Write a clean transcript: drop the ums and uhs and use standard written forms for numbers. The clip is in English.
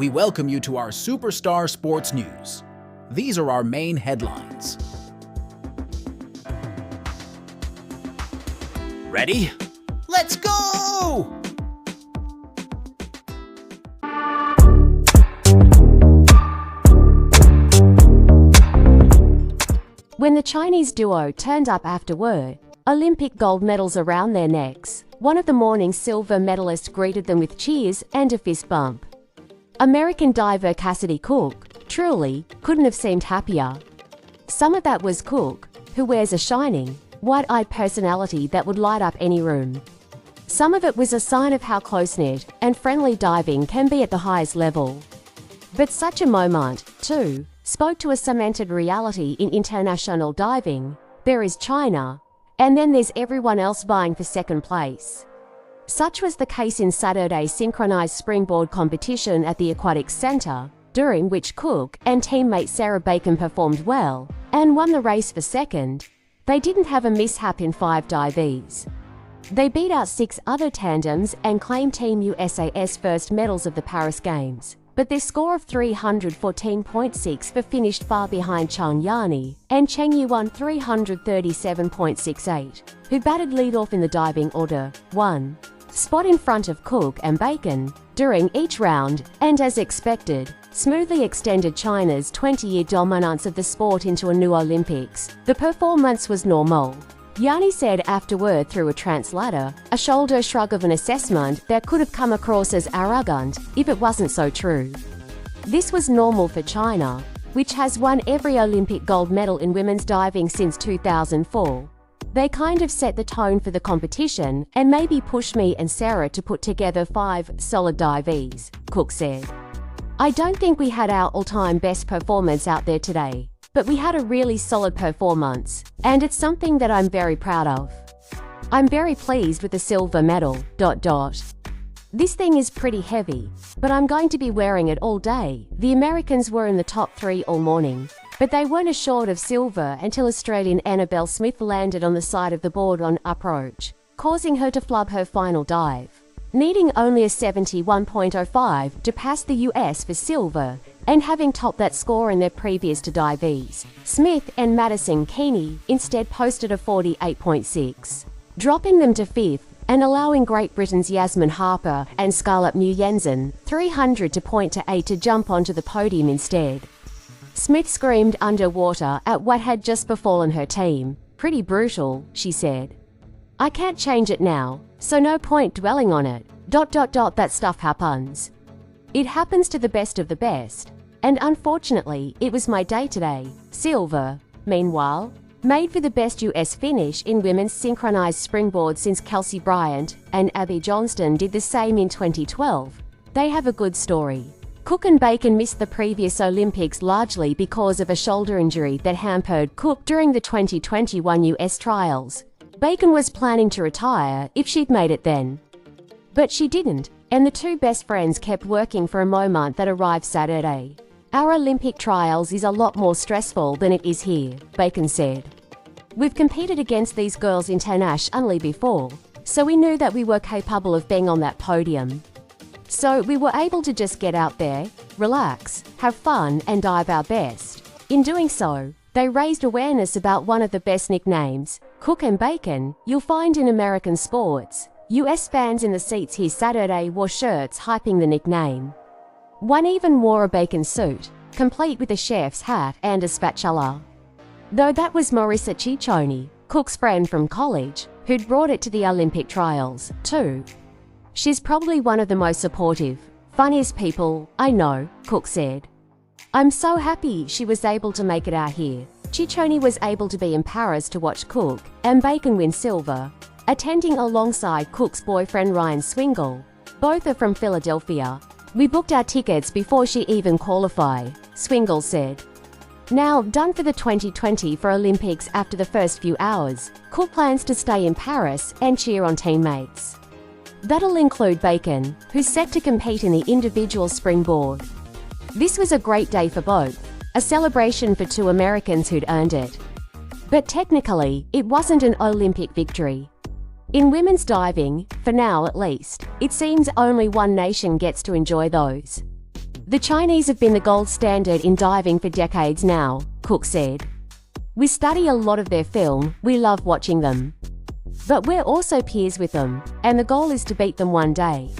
We welcome you to our Superstar Sports News. These are our main headlines. Ready? Let's go! When the Chinese duo turned up afterward, Olympic gold medals around their necks, one of the morning's silver medalists greeted them with cheers and a fist bump. American diver Kassidy truly couldn't have seemed happier. Some of that was Cook, who wears a shining, wide-eyed personality that would light up any room. Some of it was a sign of how close-knit and friendly diving can be at the highest level. But such a moment, too, spoke to a cemented reality in international diving. There is China, and then there's everyone else vying for second place. Such was the case in Saturday's synchronized springboard competition at the Aquatics Center, during which Cook and teammate Sarah Bacon performed well and won the race for second. They didn't have a mishap in 5 dives. They beat out 6 other tandems and claimed Team USA's first medals of the Paris Games, but their score of 314.6 finished far behind Chang Yani and Cheng Yuan 337.68, who batted lead-off in the diving order, 1 spot in front of Cook and Bacon during each round, and as expected, smoothly extended China's 20-year dominance of the sport into a new Olympics. The performance was normal. Yani said afterward through a translator, a shoulder shrug of an assessment that could have come across as arrogant if it wasn't so true. This was normal for China, which has won every Olympic gold medal in women's diving since 2004. They kind of set the tone for the competition and maybe pushed me and Sarah to put together 5 solid dives, Cook said. I don't think we had our all-time best performance out there today, but we had a really solid performance, and it's something that I'm very proud of. I'm very pleased with the silver medal, ... This thing is pretty heavy, but I'm going to be wearing it all day. The Americans were in the top 3 all morning, but they weren't assured of silver until Australian Annabelle Smith landed on the side of the board on approach, causing her to flub her final dive. Needing only a 71.05 to pass the US for silver, and having topped that score in their previous 2 dives, Smith and Madison Keeney instead posted a 48.6, dropping them to 5th and allowing Great Britain's Yasmin Harper and Scarlett Muyensen 300 to point to 8 to jump onto the podium instead. Smith screamed underwater at what had just befallen her team. Pretty brutal, she said. I can't change it now, so no point dwelling on it. ... That stuff happens. It happens to the best of the best. And unfortunately, it was my day today. Silver, meanwhile, made for the best US finish in women's synchronized springboard since Kelsey Bryant and Abby Johnston did the same in 2012. They have a good story. Cook and Bacon missed the previous Olympics largely because of a shoulder injury that hampered Cook during the 2021 US trials. Bacon was planning to retire if she'd made it then. But she didn't, and the 2 best friends kept working for a moment that arrived Saturday. Our Olympic trials is a lot more stressful than it is here, Bacon said. We've competed against these girls internationally before, so we knew that we were capable of being on that podium. So we were able to just get out there, relax, have fun and dive our best. In doing so, they raised awareness about one of the best nicknames, Cook and Bacon, you'll find in American sports. US fans in the seats here Saturday wore shirts hyping the nickname. One even wore a Bacon suit, complete with a chef's hat and a spatula. Though that was Marissa Ciccioni, Cook's friend from college, who'd brought it to the Olympic trials, too. She's probably one of the most supportive, funniest people I know, Cook said. I'm so happy she was able to make it out here. Ciccioni was able to be in Paris to watch Cook and Bacon win silver, attending alongside Cook's boyfriend Ryan Swingle. Both are from Philadelphia. We booked our tickets before she even qualified, Swingle said. Now done for the 2020 for Olympics after the first few hours, Cook plans to stay in Paris and cheer on teammates. That'll include Bacon, who's set to compete in the individual springboard. This was a great day for both, a celebration for 2 Americans who'd earned it. But technically, it wasn't an Olympic victory. In women's diving, for now at least, it seems only one nation gets to enjoy those. The Chinese have been the gold standard in diving for decades now, Cook said. We study a lot of their film, we love watching them. But we're also peers with them, and the goal is to beat them one day.